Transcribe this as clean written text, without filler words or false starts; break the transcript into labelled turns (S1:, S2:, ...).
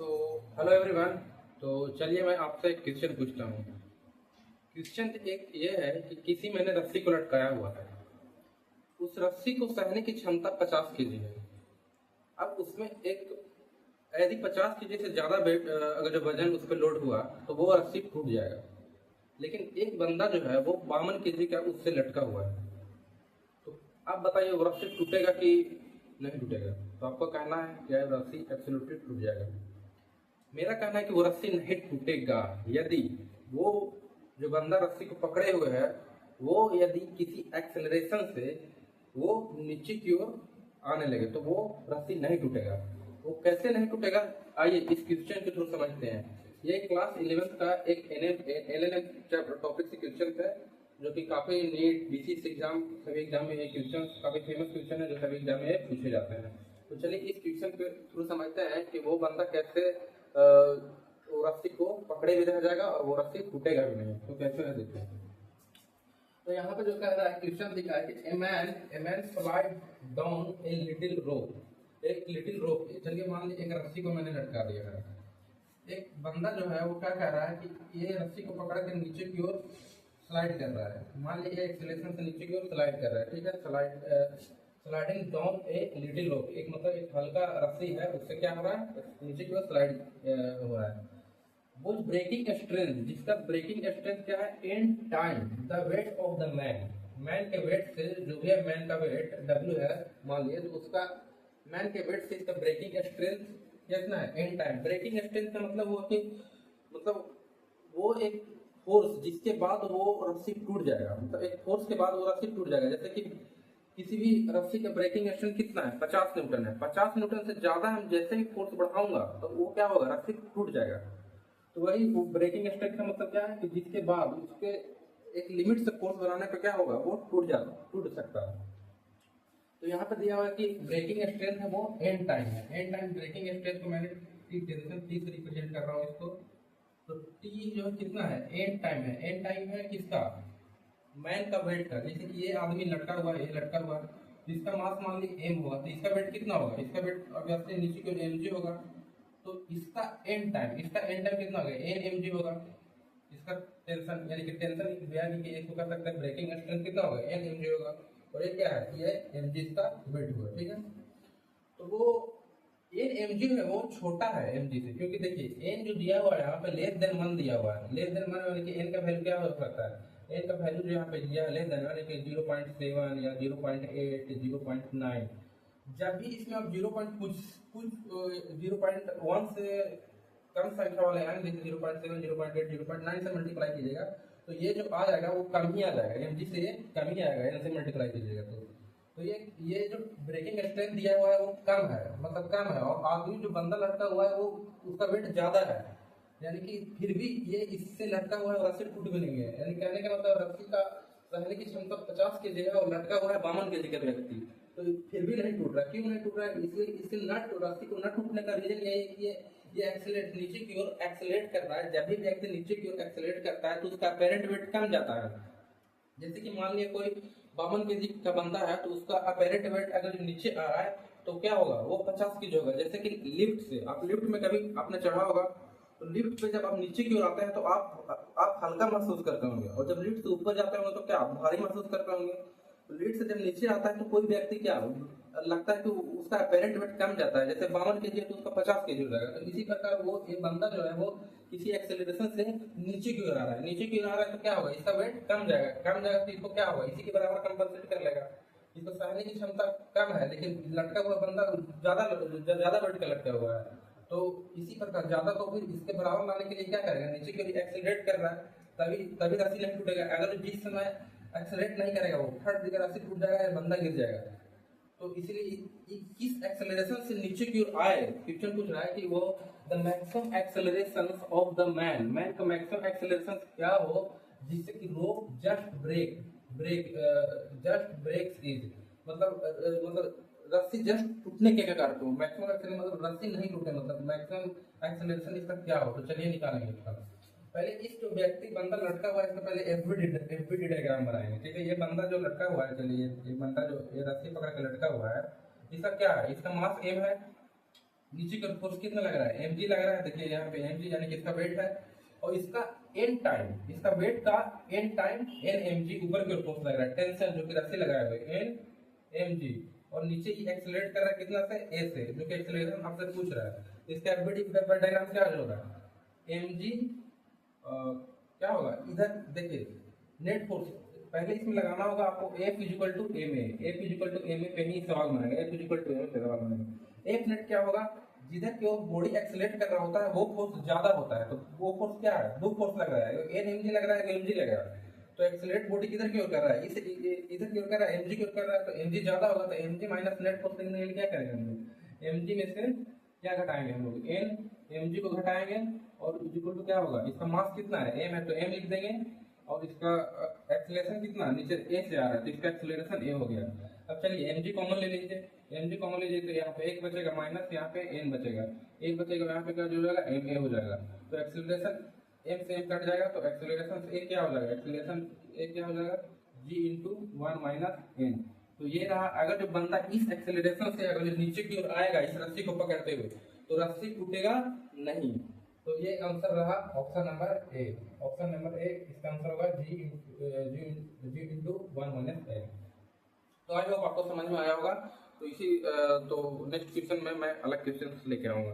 S1: So hello everyone. तो चलिए मैं आपसे एक क्वेश्चन पूछता हूँ। क्वेश्चन एक ये है कि किसी मैंने रस्सी को लटकाया हुआ है। उस रस्सी को सहने की क्षमता 50 केजी है। अब उसमें एक यदि 50 केजी से ज़्यादा वेट अगर जो वजन उस पर लोड हुआ तो वो रस्सी टूट जाएगा। लेकिन एक बंदा जो है वो 52 केजी का उससे लटका हुआ है। तो आप बताइए वो रस्सी टूटेगा कि नहीं टूटेगा? तो आपको कहना है कि रस्सी एब्सोल्युटली टूट जाएगा। मेरा कहना है कि वो रस्सी नहीं टूटेगा यदि वो जो बंदा रस्सी को पकड़े हुए है वो यदि किसी एक्सेलरेशन से वो नीचे की ओर आने लगे तो वो रस्सी नहीं टूटेगा। वो कैसे नहीं टूटेगा, आइए इस क्वेश्चन के थ्रू समझते हैं। ये क्लास 11th का एक एलएलएम चैप्टर टॉपिक से क्वेश्चन है जो कि काफी नीट बीसीएस एग्जाम सभी एग्जाम में ये क्वेश्चन काफी फेमस क्वेश्चन है जो सभी एग्जाम में पूछे जाते हैं। तो चलिए इस क्वेश्चन के थ्रू समझते हैं कि वो बंदा कैसे वो रस्सी को पकड़े भी रह जाएगा और वो रस्सी टूटेगा भी नहीं। तो कैसे है देखते हैं। तो यहाँ पे जो कह रहा है क्वेश्चन दिखा है कि A man slide down a little rope. एक लिटिल रोप, चलिए मान लीजिए एक रस्सी को मैंने लटका दिया है। एक बंदा जो है वो क्या कह रहा है कि ये रस्सी को पकड़ के नीचे की ओर स्लाइड कर रहा है। मान लीजिए एक्सेलरेशन से नीचे की ओर स्लाइड कर रहा है, ठीक है। Sliding down a little rope, एक मतलब एक हल्का रस्सी है उससे क्या हो रहा है नीचे की ओर स्लाइड हो रहा है। वो ब्रेकिंग स्ट्रेंथ, जिसका ब्रेकिंग स्ट्रेंथ क्या है, in time the weight of the man. Man के वेट से जो भी है मैन का वेट W है मान लीजिए, तो उसका मैन के वेट से इसका ब्रेकिंग स्ट्रेंथ कितना है इन टाइम। ब्रेकिंग स्ट्रेंथ का मतलब वो कि मतलब वो एक फोर्स जिसके बाद वो रस्सी टूट जाएगा, मतलब एक फोर्स के बाद वो रस्सी टूट जाएगा। जैसे कि किसी भी रस्सी का ब्रेकिंग स्ट्रेंथ कितना है, 50 न्यूटन है। 50 न्यूटन से ज्यादा हम जैसे ही फोर्स बढ़ाऊंगा तो वो क्या होगा, रस्सी टूट जाएगा। तो वही वो ब्रेकिंग स्ट्रेंथ का मतलब क्या है कि जिसके बाद उसके एक लिमिट से फोर्स बनाने पर क्या होगा, वो टूट सकता है। तो यहाँ पे दिया हुआ है कि ब्रेकिंग स्ट्रेंथ है वो एन टाइम है। एन टाइम ब्रेकिंग स्ट्रेंथ को मैंने टी से रिप्रेजेंट कर रहा हूँ इसको। तो टी जो है कितना है, एन टाइम है। एन टाइम है किसका, मैन का वेट का। जैसे कि ये आदमी लटका हुआ है, ये लटका हुआ है, तो इसका मास मान ली एम होगा, तो इसका वेट कितना होगा, इसका वेट ऑब्वियसली नीचे की एम जी होगा। तो इसका एन टाइम कितना होगा, एन एम जी होगा। इसका टेंशन यानी कि टेंशन यानी कि इसको कह सकते हैं ब्रेकिंग स्ट्रेंथ कितना होगा, एन एम जी होगा। और ये क्या है, ये एम जी इसका वेट होगा, ठीक है। तो वो एन एम जी है वो छोटा है एम जी से, क्योंकि देखिए एन जो दिया हुआ है यहाँ पे लेस देन 1 दिया हुआ है। लेस देन 1 यानी कि एन का वैल्यू क्या हो सकता है, एन का वैल्यू जो यहाँ पे दिया है लेस देन यानी कि 0.7 या 0.8 0.9। जब भी इसमें आप 0.1 से कम संख्या वाले हैं जैसे 0.7 0.8 0.9 से मल्टीप्लाई कीजिएगा तो ये जो आ जाएगा वो कम ही आ जाएगा, एम जी से ये कम ही आएगा एन से मल्टीप्लाई कीजिएगा तो ये जो ब्रेकिंग स्ट्रेंथ दिया हुआ है वो कम है, मतलब कम है। और आदमी जो बंदा लटका हुआ है वो उसका वेट ज्यादा है, यानी कि फिर भी ये इससे लटका हुआ है, रस्सी टूट भी नहीं है। यानी कहने का मतलब रस्सी का सहने की क्षमता 50 केजी है और लटका हुआ है 52 केजी का व्यक्ति, तो फिर भी नहीं टूट रहा। क्यों नहीं टूट रहा है, इसलिए इससे रस्सी को न टूटने का रीजन यही है कि ये एक्सेलरेट नीचे की ओर एक्सेलरेट कर रहा है। जब भी व्यक्ति नीचे की ओर एक्सेलरेट करता है तो उसका अपेरेंट वेट कम जाता है। जैसे कि मान लिया कोई 52 केजी का बंदा है तो उसका अपेरेंट वेट अगर नीचे आ रहा है तो क्या होगा, वो 50 केजी होगा। जैसे कि लिफ्ट से आप लिफ्ट में कभी आपने चढ़ा होगा तो लिफ्ट पे जब आप नीचे की ओर आते हैं तो आप हल्का महसूस करते होंगे, और जब लिफ्ट से ऊपर जाते होंगे तो क्या आप भारी महसूस करते होंगे। तो लिफ्ट से जब नीचे आता है तो कोई व्यक्ति क्या लगता है कि उसका अपेरेंट वेट कम जाता है, जैसे 52 केजी है तो उसका 50 केजी हो जाएगा। तो इसी प्रकार वो एक बंदा जो है वो किसी एक्सेलरेशन से नीचे की ओर आ रहा है, नीचे की ओर आ रहा है तो क्या होगा, इसका वेट कम जाएगा तो इसको क्या होगा, इसी के बराबर कंपनसेट कर लेगा। इसको सहने की क्षमता कम है लेकिन लटका हुआ बंदा ज्यादा वेट का लटका हुआ है, तो इसी प्रकार ज्यादा को फिर इसके बराबर लाने के लिए क्या करेगा, नीचे की ओर एक्सेलरेट कर रहा है, तभी रस्सी नहीं टूटेगा। अगर जिस समय एक्सेलरेट नहीं करेगा वो फट देगा, रस्सी टूट जाएगा या बंदा गिर जाएगा। तो इसलिए किस एक्सेलरेशन से नीचे की ओर आए, क्वेश्चन पूछ रहा है कि वो the maximum acceleration of the man का मैक्सिमम एक्सेलरेशन क्या हो जिससे कि रोप जस्ट ब्रेक्स इज, मतलब रस्सी जस्ट टूटने के कारण हो। मैक्सिमम एक्सेलरेशन मतलब रस्सी नहीं टूटे, मतलब मैक्सिमम एक्सेलरेशन इसका क्या हो। तो चलिए निकालेंगे इसका। पहले इस जो व्यक्ति बंदा लटका हुआ है इसका पहले एफबीडी डायग्राम बनाएंगे, ठीक है। ये बंदा जो लटका हुआ है, चलिए ये बंदा जो ये रस्सी पकड़ के लटका हुआ है इसका क्या है, इसका मास एम है, नीचे का फोर्स कितना लग रहा है, mg लग रहा है। देखिए यहाँ पे mg यानी कि इसका वेट है, और इसका n टाइम, इसका वेट का n टाइम n mg ऊपर की ओर फोर्स लग रहा है, टेंशन जो कि रस्सी लगाया हुआ है n mg, और नीचे ये एक्सेलरेट कर रहा है कितना से, a से, जो कि एक्सेलरेशन आपसे पूछ रहा है। इसका एफबीडी डायग्राम क्या होगा, mg क्या होगा इधर देखिए नेट फोर्स पहले इसमें लगाना होगा आपको, F equal to M A, F equal to M A पे ही सवाल बनेगा, F equal to M A पे सवाल बनेगा। F नेट क्या होगा, जिधर की ओर बॉडी एक्सेलरेट कर रहा होता है वो फोर्स ज्यादा होता है, तो वो फोर्स क्या है, दो फोर्स लग रहा है, एन एम जी लग रहा है, एम जी लग रहा है। तो एक्सेलरेट बॉडी किधर की ओर कर रहा है, इस इधर की ओर कर रहा है, एम जी की ओर कर रहा है, तो एम जी ज्यादा होगा, तो M G minus net force निकलने के लिए क्या करेंगे हम लोग, एम जी में से क्या घटाएंगे हम लोग, एन एम जी को घटाएंगे, और इक्वल टू क्या होगा, इसका मास कितना है, एम है तो एम लिख देंगे, और इसका एक्सेलरेशन कितना नीचे ए से आ रहा है, तो इसका एक्सेलरेशन ए हो गया। अब चलिए mg कॉमन ले लीजिए, mg कॉमन लीजिए, तो यहाँ पे एक बचेगा माइनस, यहाँ पे n बचेगा, एक बचेगा, यहाँ पे क्या हो जाएगा, m a हो जाएगा। तो एक्सेलरेशन m से m कट जाएगा, तो एक्सेलरेशन ए क्या हो जाएगा, एक्सेलरेशन ए क्या हो जाएगा, g into one minus n। तो ये रहा, अगर जो बंदा इस एक्सेलरेशन से अगर जो नीचे की ओर आएगा इस रस्सी को पकड़ते हुए, तो रस्सी टूटेगा नहीं। तो ये आंसर रहा option number A, option number A, इसका आंसर होगा जी इंटू वन माइनस ए। तो आई होप आपको समझ में आया होगा। तो इसी तो नेक्स्ट क्वेश्चन में मैं अलग क्वेश्चन लेके आऊंगा।